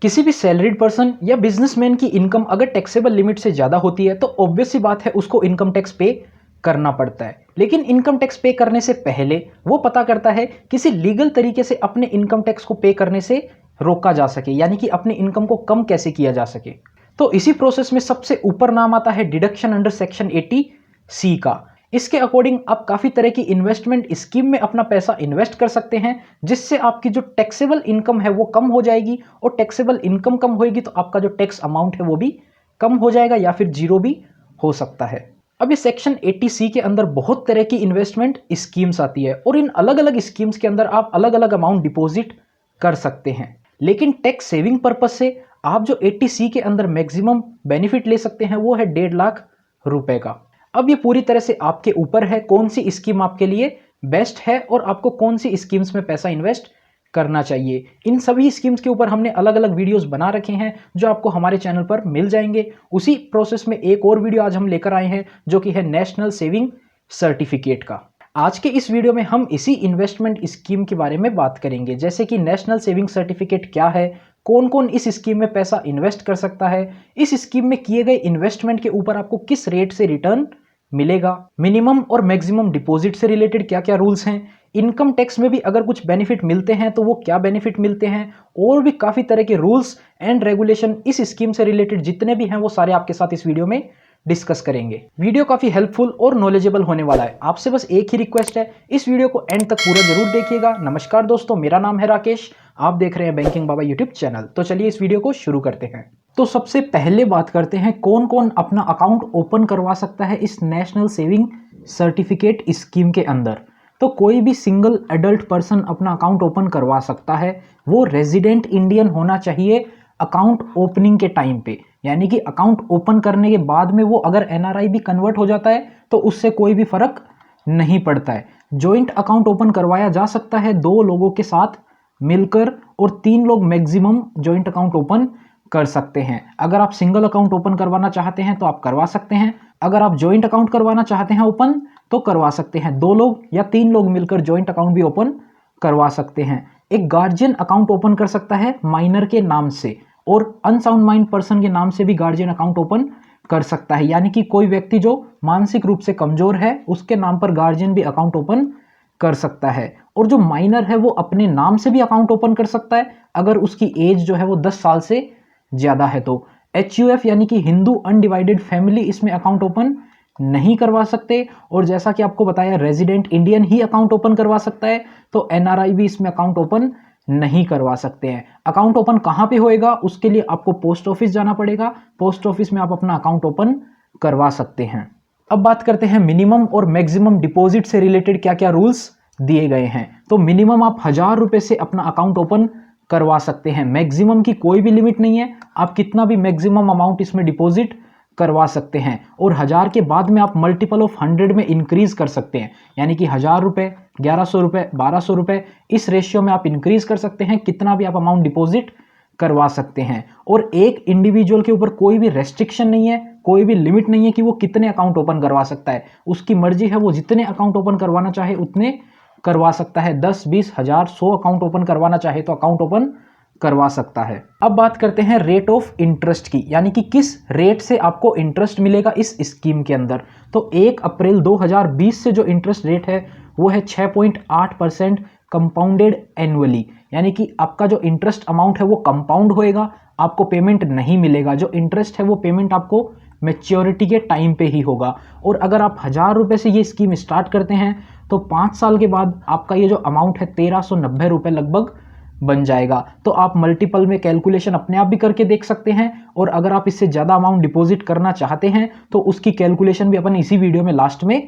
किसी भी salaried person या बिजनेसमैन की इनकम अगर टैक्सेबल लिमिट से ज़्यादा होती है तो ऑब्वियस सी बात है उसको इनकम टैक्स पे करना पड़ता है। लेकिन इनकम टैक्स पे करने से पहले वो पता करता है किसी लीगल तरीके से अपने इनकम टैक्स को पे करने से रोका जा सके, यानी कि अपनी इनकम को कम कैसे किया जा सके। तो इसी प्रोसेस में सबसे ऊपर नाम आता है डिडक्शन अंडर सेक्शन 80C का। इसके अकॉर्डिंग आप काफ़ी तरह की इन्वेस्टमेंट स्कीम में अपना पैसा इन्वेस्ट कर सकते हैं, जिससे आपकी जो टैक्सेबल इनकम है वो कम हो जाएगी, और टैक्सेबल इनकम कम होएगी तो आपका जो टैक्स अमाउंट है वो भी कम हो जाएगा या फिर जीरो भी हो सकता है। अब इस सेक्शन 80C के अंदर बहुत तरह की इन्वेस्टमेंट स्कीम्स आती है, और इन अलग अलग स्कीम्स के अंदर आप अलग अलग अमाउंट डिपॉजिट कर सकते हैं। लेकिन टैक्स सेविंग पर्पज से आप जो 80C के अंदर मैक्सिमम बेनिफिट ले सकते हैं वो है 1.5 लाख रुपए का। अब ये पूरी तरह से आपके ऊपर है कौन सी स्कीम आपके लिए बेस्ट है और आपको कौन सी स्कीम्स में पैसा इन्वेस्ट करना चाहिए। इन सभी स्कीम्स के ऊपर हमने अलग अलग वीडियोस बना रखे हैं जो आपको हमारे चैनल पर मिल जाएंगे। उसी प्रोसेस में एक और वीडियो आज हम लेकर आए हैं जो कि है नेशनल सेविंग सर्टिफिकेट का। आज के इस वीडियो में हम इसी इन्वेस्टमेंट स्कीम के बारे में बात करेंगे, जैसे कि नेशनल सेविंग सर्टिफिकेट क्या है, कौन कौन इस स्कीम में पैसा इन्वेस्ट कर सकता है, इस स्कीम में किए गए इन्वेस्टमेंट के ऊपर आपको किस रेट से रिटर्न मिलेगा, मिनिमम और मैक्सिमम डिपॉजिट से रिलेटेड क्या क्या रूल्स हैं, इनकम टैक्स में भी अगर कुछ बेनिफिट मिलते हैं तो वो क्या बेनिफिट मिलते हैं, और भी काफ़ी तरह के रूल्स एंड रेगुलेशन इस स्कीम से रिलेटेड जितने भी हैं वो सारे आपके साथ इस वीडियो में डिस्कस करेंगे। वीडियो काफ़ी हेल्पफुल और नॉलेजेबल होने वाला है। आपसे बस एक ही रिक्वेस्ट है, इस वीडियो को एंड तक पूरा जरूर देखिएगा। नमस्कार दोस्तों, मेरा नाम है राकेश, आप देख रहे हैं बैंकिंग बाबा यूट्यूब चैनल। तो चलिए इस वीडियो को शुरू करते हैं। तो सबसे पहले बात करते हैं कौन कौन अपना अकाउंट ओपन करवा सकता है इस नेशनल सेविंग सर्टिफिकेट स्कीम के अंदर। तो कोई भी सिंगल एडल्ट पर्सन अपना अकाउंट ओपन करवा सकता है, वो रेजिडेंट इंडियन होना चाहिए अकाउंट ओपनिंग के टाइम पे, यानी कि अकाउंट ओपन करने के बाद में वो अगर एनआरआई भी कन्वर्ट हो जाता है तो उससे कोई भी फर्क नहीं पड़ता है। जॉइंट अकाउंट ओपन करवाया जा सकता है 2 लोगों के साथ मिलकर, और 3 लोग मैक्सिमम जॉइंट अकाउंट ओपन कर सकते हैं। अगर आप सिंगल अकाउंट ओपन करवाना चाहते हैं तो आप करवा सकते हैं, अगर आप जॉइंट अकाउंट करवाना चाहते हैं ओपन तो करवा सकते हैं। 2 लोग या 3 लोग मिलकर जॉइंट अकाउंट भी ओपन करवा सकते हैं। एक गार्जियन अकाउंट ओपन कर सकता है माइनर के नाम से, और अनसाउंड माइंड पर्सन के नाम से भी गार्जियन अकाउंट ओपन कर सकता है, यानी कि कोई व्यक्ति जो मानसिक रूप से कमजोर है उसके नाम पर गार्जियन भी अकाउंट ओपन कर सकता है। और जो माइनर है वो अपने नाम से भी अकाउंट ओपन कर सकता है अगर उसकी एज जो है वो 10 साल से ज्यादा है। तो HUF यानी कि हिंदू अनडिवाइडेड फैमिली इसमें अकाउंट ओपन नहीं करवा सकते, और जैसा कि आपको बताया रेजिडेंट इंडियन ही अकाउंट ओपन करवा सकता है, तो NRI भी इसमें अकाउंट ओपन नहीं करवा सकते हैं। अकाउंट ओपन कहाँ पे होएगा, उसके लिए आपको पोस्ट ऑफिस जाना पड़ेगा। पोस्ट ऑफिस में आप अपना अकाउंट ओपन करवा सकते हैं। अब बात करते हैं मिनिमम और मैक्सिमम डिपॉजिट से रिलेटेड क्या क्या रूल्स दिए गए हैं। तो मिनिमम आप 1000 रुपए से अपना अकाउंट ओपन करवा सकते हैं, मैक्सिमम की कोई भी लिमिट नहीं है, आप कितना भी मैक्सिमम अमाउंट इसमें डिपॉजिट करवा सकते हैं। और 1000 के बाद में आप मल्टीपल ऑफ 100 में इंक्रीज कर सकते हैं, यानी कि 1000 रुपए, 1100 रुपए, 1200 रुपए, इस रेशियो में आप इंक्रीज कर सकते हैं, कितना भी आप अमाउंट डिपॉजिट करवा सकते हैं। और एक इंडिविजुअल के ऊपर कोई भी रेस्ट्रिक्शन नहीं है, कोई भी लिमिट नहीं है कि वो कितने अकाउंट ओपन करवा सकता है, उसकी मर्जी है, वो जितने अकाउंट ओपन करवाना चाहे उतने करवा सकता है। 10, 20, 1000, 100 अकाउंट ओपन करवाना चाहे तो अकाउंट ओपन करवा सकता है। अब बात करते हैं रेट ऑफ इंटरेस्ट की, यानी कि किस रेट से आपको इंटरेस्ट मिलेगा इस स्कीम के अंदर। तो 1 अप्रैल 2020 से जो इंटरेस्ट रेट है वो है 6.8% कंपाउंडेड एनुअली, यानी कि आपका जो इंटरेस्ट अमाउंट है वो कंपाउंड होएगा, आपको पेमेंट नहीं मिलेगा। जो इंटरेस्ट है वो पेमेंट आपको मैच्योरिटी के टाइम पे ही होगा। और अगर आप 1000 रुपए से ये स्कीम स्टार्ट करते हैं तो 5 साल के बाद आपका ये जो अमाउंट है 1390 रुपए लगभग बन जाएगा। तो आप मल्टीपल में कैलकुलेशन अपने आप भी करके देख सकते हैं, और अगर आप इससे ज़्यादा अमाउंट डिपॉजिट करना चाहते हैं तो उसकी कैलकुलेशन भी अपन इसी वीडियो में लास्ट में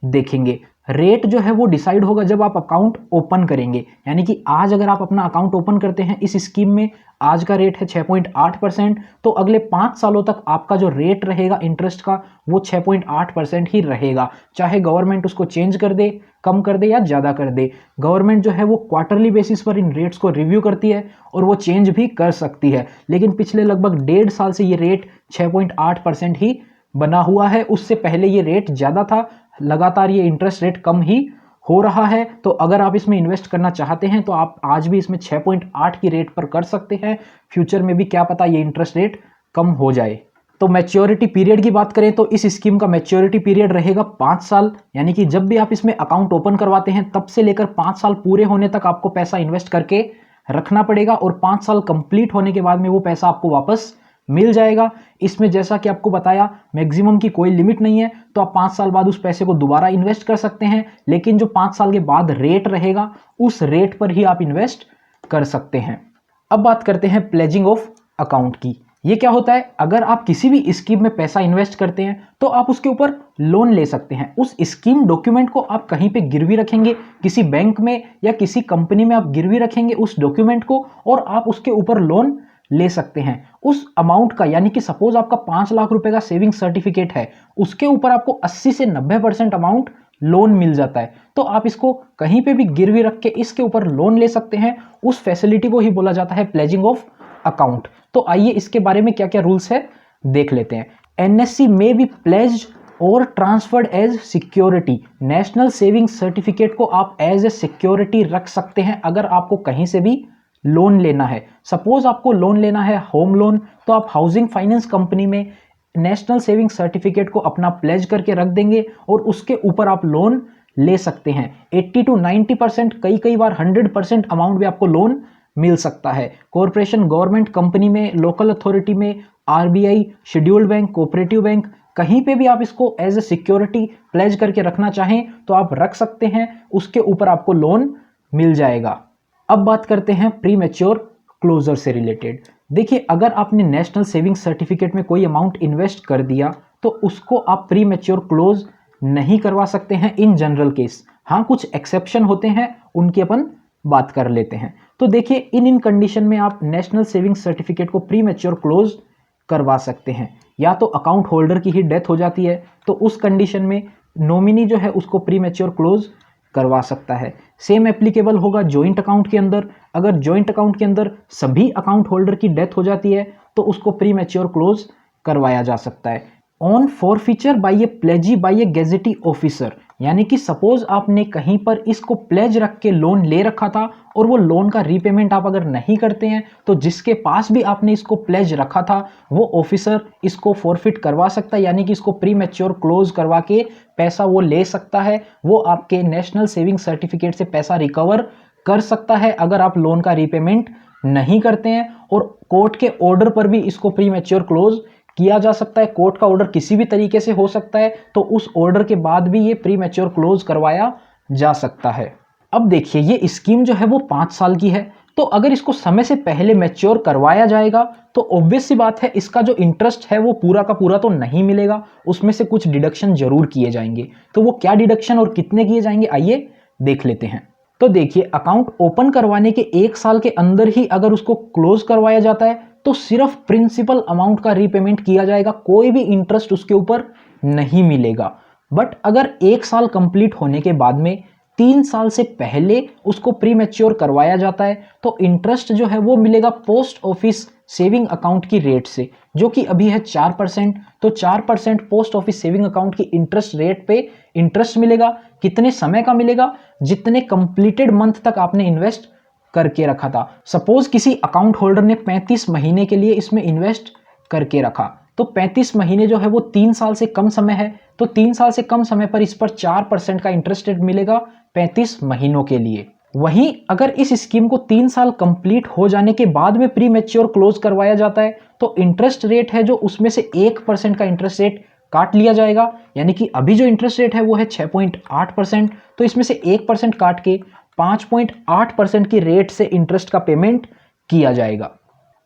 देखेंगे। रेट जो है वो डिसाइड होगा जब आप अकाउंट ओपन करेंगे, यानी कि आज अगर आप अपना अकाउंट ओपन करते हैं इस स्कीम में, आज का रेट है 6.8%, तो अगले 5 सालों तक आपका जो रेट रहेगा इंटरेस्ट का वो 6.8% ही रहेगा, चाहे गवर्नमेंट उसको चेंज कर दे, कम कर दे या ज़्यादा कर दे। गवर्नमेंट जो है वो क्वार्टरली बेसिस पर इन रेट्स को रिव्यू करती है और वो चेंज भी कर सकती है, लेकिन पिछले लगभग 1.5 साल से ये रेट 6.8% ही बना हुआ है। उससे पहले ये रेट ज़्यादा था, लगातार ये इंटरेस्ट रेट कम ही हो रहा है, तो अगर आप इसमें इन्वेस्ट करना चाहते हैं तो आप आज भी इसमें 6.8 की रेट पर कर सकते हैं। फ्यूचर में भी क्या पता ये इंटरेस्ट रेट कम हो जाए। तो मैच्योरिटी पीरियड की बात करें तो इस स्कीम का मैच्योरिटी पीरियड रहेगा 5 साल, यानी कि जब भी आप इसमें अकाउंट ओपन करवाते हैं तब से लेकर 5 साल पूरे होने तक आपको पैसा इन्वेस्ट करके रखना पड़ेगा और 5 साल कंप्लीट होने के बाद में वो पैसा आपको वापस मिल जाएगा। इसमें जैसा कि आपको बताया मैक्सिमम की कोई लिमिट नहीं है, तो आप 5 साल बाद उस पैसे को दोबारा इन्वेस्ट कर सकते हैं, लेकिन जो 5 साल के बाद रेट रहेगा उस रेट पर ही आप इन्वेस्ट कर सकते हैं। अब बात करते हैं प्लेजिंग ऑफ अकाउंट की। ये क्या होता है, अगर आप किसी भी स्कीम में पैसा इन्वेस्ट करते हैं तो आप उसके ऊपर लोन ले सकते हैं। उस स्कीम डॉक्यूमेंट को आप कहीं पे गिरवी रखेंगे, किसी बैंक में या किसी कंपनी में आप गिरवी रखेंगे उस डॉक्यूमेंट को और आप उसके ऊपर लोन ले सकते हैं उस अमाउंट का। यानी कि सपोज आपका 5 लाख रुपए का सेविंग सर्टिफिकेट है, उसके ऊपर आपको 80 से 90% अमाउंट लोन मिल जाता है, तो आप इसको कहीं पे भी गिरवी रख के इसके ऊपर लोन ले सकते हैं। उस फैसिलिटी को ही बोला जाता है प्लेजिंग ऑफ अकाउंट। तो आइए इसके बारे में क्या क्या रूल्स है देख लेते हैं। एनएससी में बी प्लेज्ड और transferred as security. National saving certificate को आप एज ए सिक्योरिटी रख सकते हैं अगर आपको कहीं से भी लोन लेना है। सपोज आपको लोन लेना है होम लोन, तो आप हाउसिंग फाइनेंस कंपनी में नेशनल सेविंग सर्टिफिकेट को अपना प्लेज करके रख देंगे और उसके ऊपर आप लोन ले सकते हैं। 80 to 90%, कई बार 100% अमाउंट भी आपको लोन मिल सकता है। कॉरपोरेशन, गवर्नमेंट कंपनी में, लोकल अथॉरिटी में, RBI, scheduled bank, cooperative bank, कहीं पे भी आप इसको एज ए सिक्योरिटी प्लेज करके रखना चाहें तो आप रख सकते हैं, उसके ऊपर आपको लोन मिल जाएगा। अब बात करते हैं प्री मैच्योर क्लोजर से रिलेटेड। देखिए, अगर आपने नेशनल सेविंग सर्टिफिकेट में कोई अमाउंट इन्वेस्ट कर दिया तो उसको आप प्री मैच्योर क्लोज नहीं करवा सकते हैं इन जनरल केस। हाँ, कुछ एक्सेप्शन होते हैं, उनकी अपन बात कर लेते हैं। तो देखिए, इन कंडीशन में आप नेशनल सेविंग सर्टिफिकेट को प्री मैच्योर क्लोज करवा सकते हैं। या तो अकाउंट होल्डर की ही डेथ हो जाती है तो उस कंडीशन में नॉमिनी जो है उसको प्री मैच्योर क्लोज करवा सकता है। सेम एप्लीकेबल होगा जॉइंट अकाउंट के अंदर। अगर जॉइंट अकाउंट के अंदर सभी अकाउंट होल्डर की डेथ हो जाती है तो उसको प्री मैच्योर क्लोज करवाया जा सकता है। On forfeiture by a pledgee by a gazetted officer, यानी कि सपोज आपने कहीं पर इसको प्लेज रख के लोन ले रखा था और वो लोन का रीपेमेंट आप अगर नहीं करते हैं तो जिसके पास भी आपने इसको प्लेज रखा था वो ऑफिसर इसको फॉरफिट करवा सकता है, यानी कि इसको प्री मैच्योर क्लोज करवा के पैसा वो ले सकता है। वो आपके नेशनल सेविंग सर्टिफिकेट से पैसा रिकवर कर सकता है अगर आप लोन का रीपेमेंट नहीं करते हैं। और कोर्ट के ऑर्डर पर भी इसको प्री मैच्योर क्लोज किया जा सकता है। कोर्ट का ऑर्डर किसी भी तरीके से हो सकता है, तो उस ऑर्डर के बाद भी ये प्री मैच्योर क्लोज करवाया जा सकता है। अब देखिए, ये स्कीम जो है वो 5 साल की है, तो अगर इसको समय से पहले मैच्योर करवाया जाएगा तो ऑब्वियस सी बात है इसका जो इंटरेस्ट है वो पूरा का पूरा तो नहीं मिलेगा, उसमें से कुछ डिडक्शन जरूर किए जाएंगे। तो वो क्या डिडक्शन और कितने किए जाएंगे आइए देख लेते हैं। तो देखिए, अकाउंट ओपन करवाने के 1 साल के अंदर ही अगर उसको क्लोज करवाया जाता है तो सिर्फ प्रिंसिपल अमाउंट का रीपेमेंट किया जाएगा, कोई भी इंटरेस्ट उसके ऊपर नहीं मिलेगा। बट अगर 1 साल कंप्लीट होने के बाद में 3 साल से पहले उसको प्री मैच्योर करवाया जाता है तो इंटरेस्ट जो है वो मिलेगा पोस्ट ऑफिस सेविंग अकाउंट की रेट से, जो कि अभी है 4%। तो 4% पोस्ट ऑफिस सेविंग अकाउंट की इंटरेस्ट रेट पे इंटरेस्ट मिलेगा। कितने समय का मिलेगा? जितने कंप्लीटेड मंथ तक आपने इन्वेस्ट करके रखा था। सपोज किसी अकाउंट होल्डर ने 35 महीने के लिए इसमें इन्वेस्ट करके रखा, तो 35 महीने जो है वो 3 साल से कम समय है, तो 3 साल से कम समय पर इस पर 4% का इंटरेस्ट रेट मिलेगा 35 महीनों के लिए। वहीं अगर इस स्कीम को 3 साल कंप्लीट हो जाने के बाद में प्री मैच्योर क्लोज करवाया जाता है तो इंटरेस्ट रेट है जो उसमें से 1% का इंटरेस्ट रेट काट लिया जाएगा, यानी कि अभी जो इंटरेस्ट रेट है वो है 6.8%, तो इसमें से 1% काट के 5.8% की रेट से इंटरेस्ट का पेमेंट किया जाएगा।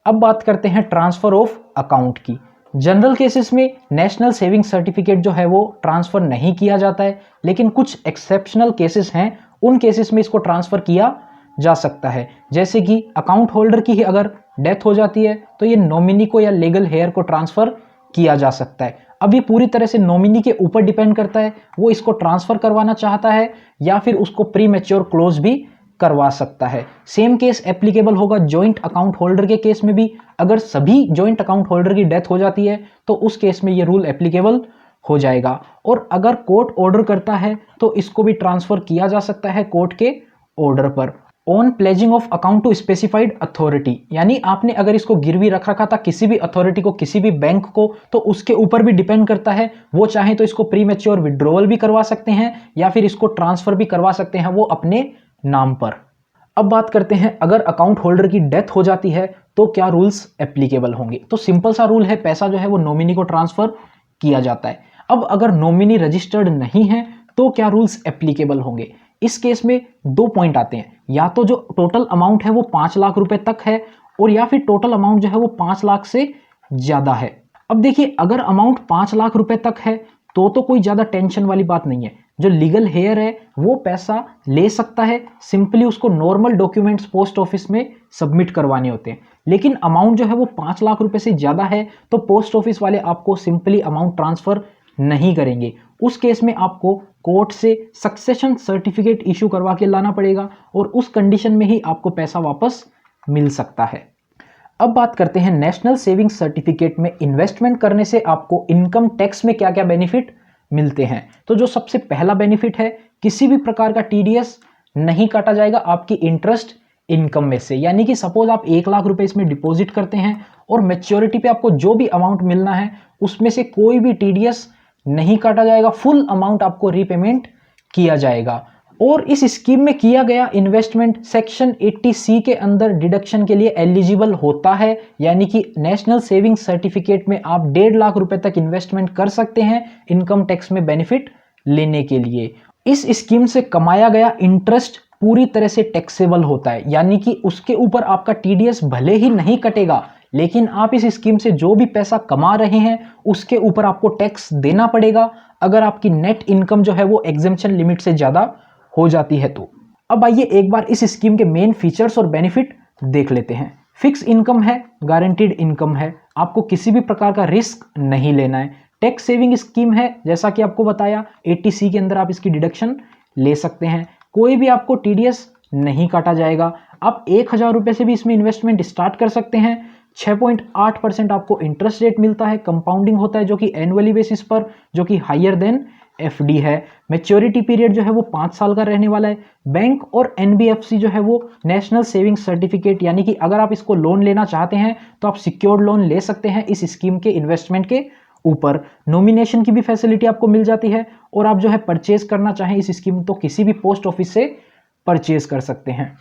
अब बात करते हैं ट्रांसफर ऑफ अकाउंट की। जनरल केसेस में नेशनल सेविंग सर्टिफिकेट जो है वो ट्रांसफर नहीं किया जाता है, लेकिन कुछ एक्सेप्शनल केसेस हैं, उन केसेस में इसको ट्रांसफर किया जा सकता है। जैसे कि अकाउंट होल्डर की ही अगर डेथ हो जाती है तो ये नॉमिनी को या लीगल हेयर को ट्रांसफर किया जा सकता है। अब ये पूरी तरह से नॉमिनी के ऊपर डिपेंड करता है, वो इसको ट्रांसफर करवाना चाहता है या फिर उसको प्री मैच्योर क्लोज भी करवा सकता है। सेम केस एप्लीकेबल होगा जॉइंट अकाउंट होल्डर के केस में भी। अगर सभी जॉइंट अकाउंट होल्डर की डेथ हो जाती है तो उस केस में ये रूल एप्लीकेबल हो जाएगा। और अगर कोर्ट ऑर्डर करता है तो इसको भी ट्रांसफ़र किया जा सकता है कोर्ट के ऑर्डर पर। On pledging of account to specified authority, यानी आपने अगर इसको गिरवी रख रखा था किसी भी अथॉरिटी को, किसी भी बैंक को, तो उसके ऊपर भी डिपेंड करता है। वो चाहे तो इसको प्री मैच्योर विड्रॉवल भी करवा सकते हैं या फिर इसको ट्रांसफ़र भी करवा सकते हैं वो अपने नाम पर। अब बात करते हैं अगर अकाउंट होल्डर की डेथ हो जाती है तो क्या रूल्स एप्लीकेबल होंगे। तो सिंपल सा रूल है, पैसा जो है वो नॉमिनी को ट्रांसफ़र किया जाता है। अब अगर नॉमिनी रजिस्टर्ड नहीं है तो क्या रूल्स एप्लीकेबल होंगे। इस केस में दो पॉइंट आते हैं, या तो जो टोटल अमाउंट है वो 5 लाख रुपए तक है और या फिर टोटल अमाउंट जो है वो 5 लाख से ज़्यादा है। अब देखिए अगर अमाउंट 5 लाख रुपए तक है तो कोई ज़्यादा टेंशन वाली बात नहीं है। जो लीगल हेयर है वो पैसा ले सकता है, सिंपली उसको नॉर्मल डॉक्यूमेंट्स पोस्ट ऑफिस में सबमिट करवाने होते हैं। लेकिन अमाउंट जो है वो 5 लाख रुपए से ज़्यादा है तो पोस्ट ऑफिस वाले आपको सिंपली अमाउंट ट्रांसफ़र नहीं करेंगे। उस केस में आपको कोर्ट से सक्सेशन सर्टिफिकेट इशू करवा के लाना पड़ेगा और उस कंडीशन में ही आपको पैसा वापस मिल सकता है। अब बात करते हैं नेशनल सेविंग्स सर्टिफिकेट में इन्वेस्टमेंट करने से आपको इनकम टैक्स में क्या क्या बेनिफिट मिलते हैं। तो जो सबसे पहला बेनिफिट है, किसी भी प्रकार का टीडीएस नहीं काटा जाएगा आपकी इंटरेस्ट इनकम में से। यानी कि सपोज आप 1 लाख रुपए इसमें डिपॉजिट करते हैं और मैच्योरिटी पे आपको जो भी अमाउंट मिलना है उसमें से कोई भी टीडीएस नहीं काटा जाएगा, फुल अमाउंट आपको रीपेमेंट किया जाएगा। और इस स्कीम में किया गया इन्वेस्टमेंट सेक्शन 80C के अंदर डिडक्शन के लिए एलिजिबल होता है। यानी कि नेशनल सेविंग सर्टिफिकेट में आप 1.5 लाख रुपए तक इन्वेस्टमेंट कर सकते हैं इनकम टैक्स में बेनिफिट लेने के लिए। इस स्कीम से कमाया गया इंटरेस्ट पूरी तरह से टैक्सेबल होता है, यानी कि उसके ऊपर आपका टीडीएस भले ही नहीं कटेगा लेकिन आप इस स्कीम से जो भी पैसा कमा रहे हैं उसके ऊपर आपको टैक्स देना पड़ेगा अगर आपकी नेट इनकम जो है वो एग्जेम्पशन लिमिट से ज़्यादा हो जाती है तो। अब आइए एक बार इस स्कीम के मेन फीचर्स और बेनिफिट देख लेते हैं। फिक्स इनकम है, गारंटीड इनकम है, आपको किसी भी प्रकार का रिस्क नहीं लेना है। टैक्स सेविंग स्कीम है, जैसा कि आपको बताया 80C के अंदर आप इसकी डिडक्शन ले सकते हैं। कोई भी आपको टीडीएस नहीं काटा जाएगा। आप 1000 रुपये से भी इसमें इन्वेस्टमेंट स्टार्ट कर सकते हैं। 6.8% आपको इंटरेस्ट रेट मिलता है, कंपाउंडिंग होता है जो कि एनुअली बेसिस पर, जो कि हायर देन एफडी है। मैच्योरिटी पीरियड जो है वो 5 साल का रहने वाला है। बैंक और एनबीएफसी जो है वो नेशनल सेविंग सर्टिफिकेट, यानी कि अगर आप इसको लोन लेना चाहते हैं तो आप सिक्योर्ड लोन ले सकते हैं इस स्कीम के इन्वेस्टमेंट के ऊपर। नॉमिनेशन की भी फैसिलिटी आपको मिल जाती है और आप जो है परचेज करना चाहें इस स्कीम तो किसी भी पोस्ट ऑफिस से परचेज कर सकते हैं।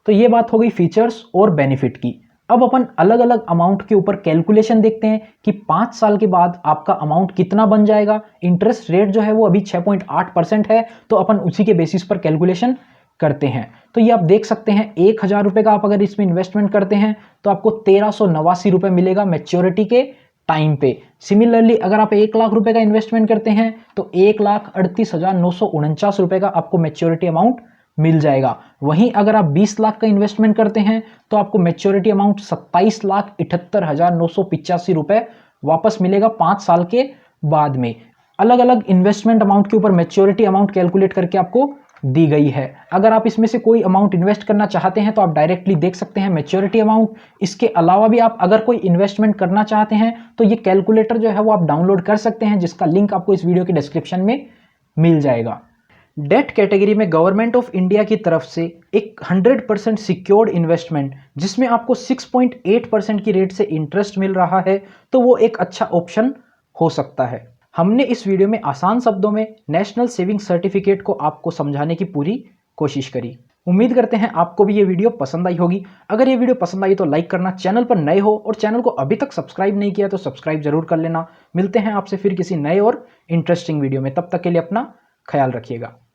तो ये बात हो गई फीचर्स और बेनिफिट की। अब अपन अलग अलग अमाउंट के ऊपर कैलकुलेशन देखते हैं कि 5 साल के बाद आपका अमाउंट कितना बन जाएगा। इंटरेस्ट रेट जो है वो अभी 6.8% है तो अपन उसी के बेसिस पर कैलकुलेशन करते हैं। तो ये आप देख सकते हैं 1000 रुपये का आप अगर इसमें इन्वेस्टमेंट करते हैं तो आपको 1389 रुपये मिलेगा मैच्योरिटी के टाइम पे। सिमिलरली अगर आप 1 लाख रुपए का इन्वेस्टमेंट करते हैं तो 1,38,949 रुपये का आपको मैच्योरिटी अमाउंट मिल जाएगा। वहीं अगर आप 20 लाख का इन्वेस्टमेंट करते हैं तो आपको मैच्योरिटी अमाउंट 27,78,985 रुपये वापस मिलेगा 5 साल के बाद में। अलग अलग इन्वेस्टमेंट अमाउंट के ऊपर मैच्योरिटी अमाउंट कैलकुलेट करके आपको दी गई है। अगर आप इसमें से कोई अमाउंट इन्वेस्ट करना चाहते हैं तो आप डायरेक्टली देख सकते हैं मैच्योरिटी अमाउंट। इसके अलावा भी आप अगर कोई इन्वेस्टमेंट करना चाहते हैं तो ये कैलकुलेटर जो है वो आप डाउनलोड कर सकते हैं, जिसका लिंक आपको इस वीडियो के डिस्क्रिप्शन में मिल जाएगा। डेट कैटेगरी में गवर्नमेंट ऑफ इंडिया की तरफ से एक 100% सिक्योर्ड इन्वेस्टमेंट जिसमें आपको 6.8% की रेट से इंटरेस्ट मिल रहा है तो वो एक अच्छा ऑप्शन हो सकता है। हमने इस वीडियो में आसान शब्दों में नेशनल सेविंग सर्टिफिकेट को आपको समझाने की पूरी कोशिश करी। उम्मीद करते हैं आपको भी ये वीडियो पसंद आई होगी। अगर ये वीडियो पसंद आई तो लाइक करना, चैनल पर नए हो और चैनल को अभी तक सब्सक्राइब नहीं किया तो सब्सक्राइब जरूर कर लेना। मिलते हैं आपसे फिर किसी नए और इंटरेस्टिंग वीडियो में, तब तक के लिए अपना ख्याल रखिएगा।